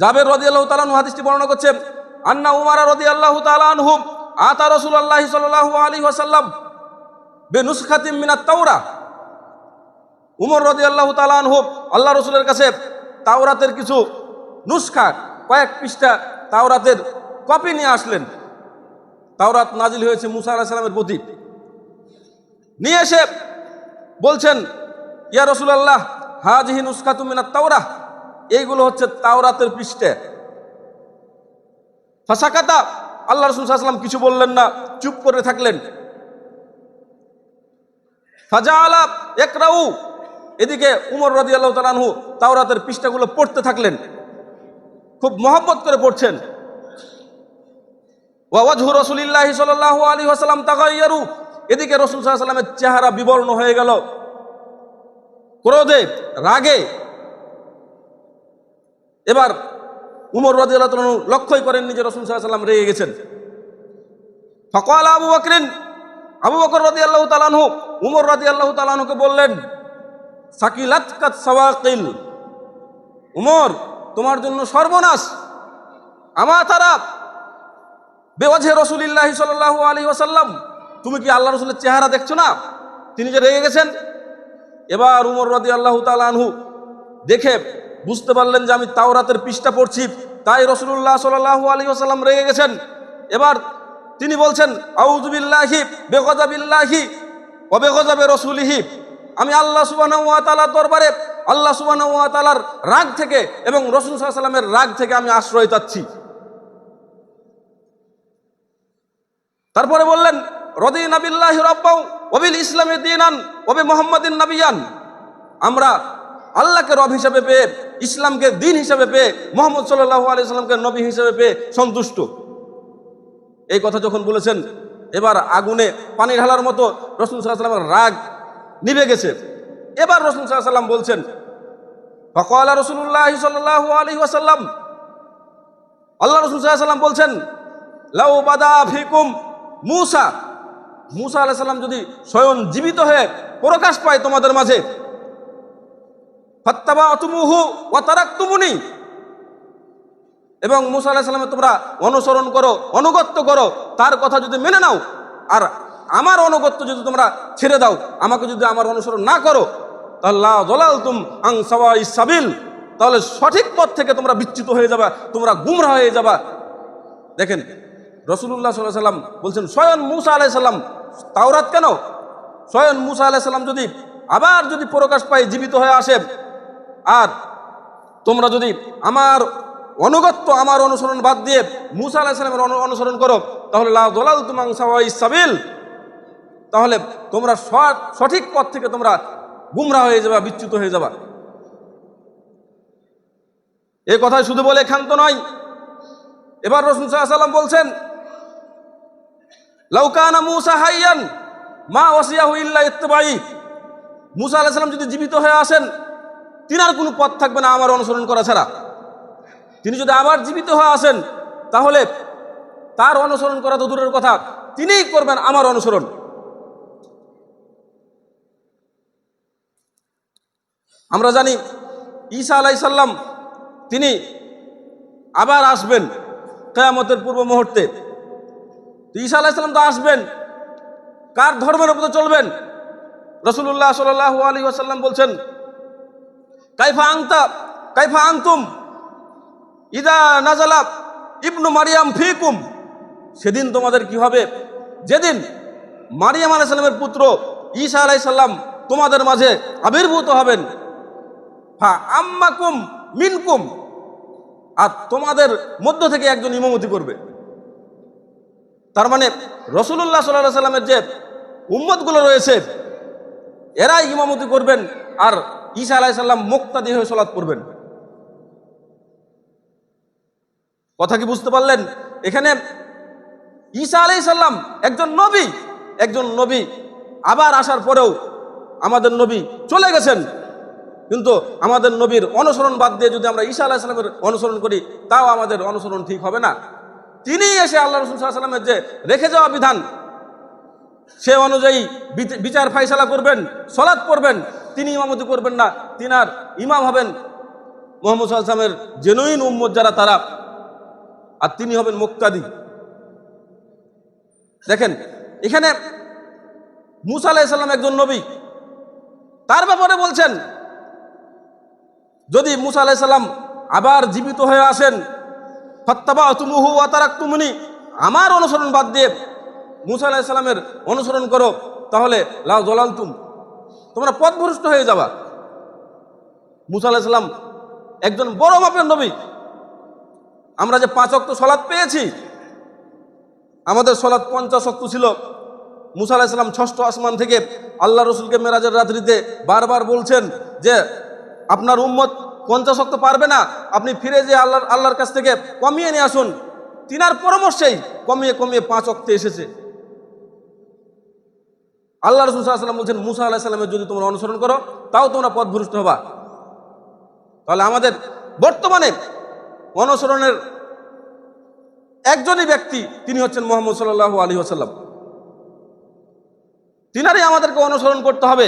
জাবের রাদিয়াল্লাহু তাআলা আনহু হাদিসটি বর্ণনা করছেন, আন্না উমার রাদিয়াল্লাহু তাআলা আনহু আতা রাসূলুল্লাহ সাল্লাল্লাহু আলাইহি ওয়াসাল্লাম বিনুসখাতিন মিনাত তাওরাহ। উমর রাদিয়াল্লাহু তাআলা আনহু আল্লাহ রাসূলের কাছে তাওরাতের কিছু নুসখা, কয়েক পৃষ্ঠা তাওরাতের কপি নিয়ে আসলেন। তাওরাত নাজিল হয়েছে মুসা আলাইহিস সালামের প্রতি। নিয়ে এসে বলছেন, ইয়া রাসূলুল্লাহ হাযিহি নুসখাতুম মিনাত তাওরাহ, এইগুলো হচ্ছে তাওরাতের পৃষ্ঠা। ফাসাকাতা, আল্লাহ রাসূল সাল্লাল্লাহু আলাইহি ওয়াসাল্লাম কিছু বললেন না, চুপ করে থাকলেন। ফাজাআলা ইয়াকরাউ, এদিকে উমর রাদিয়াল্লাহু তাআলা আনহু তাওরাতের পৃষ্ঠাগুলো পড়তে থাকলেন, খুব মহব্বত করে পড়ছেন। ওয়া ওয়াজহু রাসূলিল্লাহি সাল্লাল্লাহু আলাইহি ওয়াসাল্লাম তাগায়্যারু, এদিকে রাসূল সাল্লাল্লাহু আলাইহি ওয়াসাল্লামের চেহারা বিবর্ণ হয়ে গেল ক্রোধে, রাগে। এবার উমর রাদিয়াল্লাহু তাআলা লক্ষ্যই করেননি যে রাসূল সাল্লাল্লাহু আলাইহি ওয়াসাল্লাম রেগে গেছেন। ফাকালা আবু বকরিন, আবু বকর রাদিয়াল্লাহু তাআলা আনহু উমর রাদিয়াল্লাহু তাআলা আনহুকে বললেন, সাকিলাতকাত সাওয়াকিল, উমর তোমার জন্য সর্বনাশ। আমা তারা বেওয়াজহে রাসূলিল্লাহি সাল্লাল্লাহু আলাইহি ওয়াসাল্লাম, তুমি কি আল্লাহ রাসূলের চেহারা দেখছো না, তিনি যে রেগে গেছেন? এবার উমর রাদিয়াল্লাহু তাআলা আনহু দেখে বুঝতে পারলেন যে আমি তাওরাতের পৃষ্ঠা পড়ছি, তাই রাসূলুল্লাহ সাল্লাল্লাহু আলাইহি ওয়াসাল্লাম রেগে গেছেন। এবার তিনি বলছেন, আউযু বিল্লাহি বিগযাবিল্লাহি ওয়া বিগযাবি রাসূলিহি, আমি আল্লাহ সুবহানাহু ওয়া তাআলার দরবারে আল্লাহ সুবহানাহু ওয়া তাআলার রাগ থেকে এবং রাসূল সাল্লাল্লাহু আলাইহি ওয়াসাল্লামের রাগ থেকে আমি আশ্রয় চাচ্ছি। তারপরে বললেন, রাদিনা বিল্লাহি রাব্বাও ওয়া বিল ইসলামি দীনান ওয়া বি মুহাম্মাদিন নাবিয়ান, আমরা আল্লাহকে রব হিসেবে পেয়ে, ইসলামকে দিন হিসেবে পেয়ে, মুহাম্মদ সাল্লাল্লাহু আলাইহি ওয়াসাল্লামকে নবী হিসেবে পেয়ে সন্তুষ্ট। এই কথা যখন বলেছেন, এবার আগুনে পানি ঢালার মতো রাসূল সাল্লাল্লাহু আলাইহি ওয়াসাল্লামের রাগ নিভে গেছে। এবার রাসূল সাল্লাল্লাহু আলাইহি ওয়াসাল্লাম বলছেন, ফাকালা রাসূলুল্লাহ সাল্লাল্লাহু আলাইহি ওয়াসাল্লাম, আল্লাহ রাসূল সাল্লাল্লাহু আলাইহি ওয়াসাল্লাম বলছেন, লাউ বাদা ফিকুম মূসা, মূসা আলাইহিস সালাম যদি স্বয়ং জীবিত হয়ে প্রকাশ পায় তোমাদের মাঝে, ফাত্তাবাতুমুহু ওয়া তারাকতুমুনি, এবং মূসা আলাইহিস সালামের তোমরা অনুসরণ করো, অনুগত্য করো, তার কথা যদি মেনে নাও, আর আমার অনুগত্য যদি তোমরা ছেড়ে দাও, আমাকে যদি আমার অনুসরণ না করো, তাহলে লা যালালতুম আন সাওয়াইস সাবিল, তাহলে সঠিক পথ থেকে তোমরা বিচ্যুত হয়ে যাবা, তোমরা গুমরাহ হয়ে যাবা। দেখেন রাসূলুল্লাহ সাল্লাল্লাহু আলাইহি ওয়াসাল্লাম বলছেন, স্বয়ং মূসা আলাইহিস সালাম, তাওরাত কেন, স্বয়ং মূসা আলাইহিস সালাম যদি আবার যদি প্রকাশ পায়, জীবিত হয়ে আসে, আর তোমরা যদি আমার অনুগত্য, আমার অনুসরণ বাদ দিয়ে মূসা আলাইহিস সালামের অনুসরণ করো, তাহলে লা যালালতুম আন সাওয়াইস সাবিল, তাহলে তোমরা সঠিক পথ থেকে তোমরা গুমরাহ হয়ে যাবা, বিচ্যুত হয়ে যাবা। এই কথা শুধু বলে ক্ষান্ত নয়, এবার রাসূল সাল্লাল্লাহু আলাইহি ওয়াসাল্লাম বলছেন, লাউ কানা মূসা হাইয়ান মা ওয়াসিয়াহু ইল্লা ইত্তিবাই, মূসা আলাইহিস সালাম যদি জীবিত হয়ে আসেন, তিনার কোনো পথ থাকবে না আমার অনুসরণ করা ছাড়া। তিনি যদি আবার জীবিত হয়ে আসেন, তাহলে তার অনুসরণ করা তো দূরের কথা, তিনিই করবেন আমার অনুসরণ। আমরা জানি ঈসা আলাইহিস সালাম তিনি আবার আসবেন কিয়ামতের পূর্ব মুহূর্তে। ঈসা আলাইহিস সালাম তো আসবেন, কার ধর্মের উপর চলবেন? রাসূলুল্লাহ সাল্লাল্লাহু আলাইহি ওয়াসাল্লাম বলছেন, কাইফা আনতুম ইদা নাজালা ইবনু মারিয়াম ফিকুম, সেদিন তোমাদের কি হবে যেদিন মারিয়াম আলাইহিস সালামের পুত্র ঈসা আলাইহিস সালাম তোমাদের মাঝে আবির্ভূত হবেন। ফা আম্মাকুম মিনকুম, আর তোমাদের মধ্য থেকে একজন ইমামতি করবে। তার মানে রাসূলুল্লাহ সাল্লাল্লাহু আলাইহি ওয়াসাল্লামের যে উম্মতগুলো রয়েছে, এরাই ইমামতি করবেন, আর ঈসা আলাইহিস সালাম মুক্তাদি হয়ে সালাত পড়বেন। কথা কি বুঝতে পারলেন? এখানে ঈসা আলাইহিস সালাম একজন নবী আবার আসার পরেও আমাদের নবী চলে গেছেন, কিন্তু আমাদের নবীর অনুসরণ বাদ দিয়ে যদি আমরা ঈসা আলাইহিস সালামের অনুসরণ করি, তাও আমাদের অনুসরণ ঠিক হবে না। তিনি এসে আল্লাহ রাসূল সাল্লাল্লাহু আলাইহি ওয়াসাল্লামের যে রেখে যাওয়া বিধান, সে অনুযায়ী বিচার ফায়সালা করবেন, সালাত পড়বেন, তিনি ইমামতি করবেন না, তিনার ইমাম হবেন মুহাম্মদ সাল্লাল্লাহু আলাইহি ওয়াসাল্লামের জেনুইন উম্মত যারা তারা, আর তিনি হবেন মুক্তাদি। দেখেন এখানে মুসা আলাইহিস সালাম একজন নবী, তার ব্যাপারে বলছেন যদি মুসা আলাইহিস সালাম আবার জীবিত হয়ে আসেন, ফাত্তাবাতুমুহু ওয়া তারাকতুমুনি, আমার অনুসরণ বাদ দিয়ে মুসা আলাইহিস সালামের অনুসরণ করো, তাহলে লা যালালতুম, তোমরা পথভ্রষ্ট হয়ে যাবা। মুসা আলাইহিস সালাম একজন বড় মাপের নবী। আমরা যে 5 ওয়াক্ত সালাত পেয়েছি, আমাদের সালাত 50 ওয়াক্ত ছিল। মুসা আলাইহিস সালাম 6ষ্ঠ আসমান থেকে আল্লাহ রসুলকে মেরাজের রাত্রিতে বারবার বলছেন যে আপনার উম্মত 50 ওয়াক্ত পারবে না, আপনি ফিরে যে আল্লাহর কাছ থেকে কমিয়ে নিয়ে আসুন। তিনার পরামর্শেই কমিয়ে কমিয়ে 5 ওয়াক্তে এসেছে। আল্লাহ রসুল সাল্লাল্লাহু আলাইহি ওয়াসাল্লাম বলছেন মুসা আলাইহিস সালামের যদি তোমরা অনুসরণ করো তাও তোমরা পথভ্রষ্ট হবা। তাহলে আমাদের বর্তমানে অনুসরণের একজনই ব্যক্তি, তিনি হচ্ছেন মুহাম্মদ সাল্লাল্লাহু আলাইহি ওয়াসাল্লাম। তিনারই আমাদেরকে অনুসরণ করতে হবে।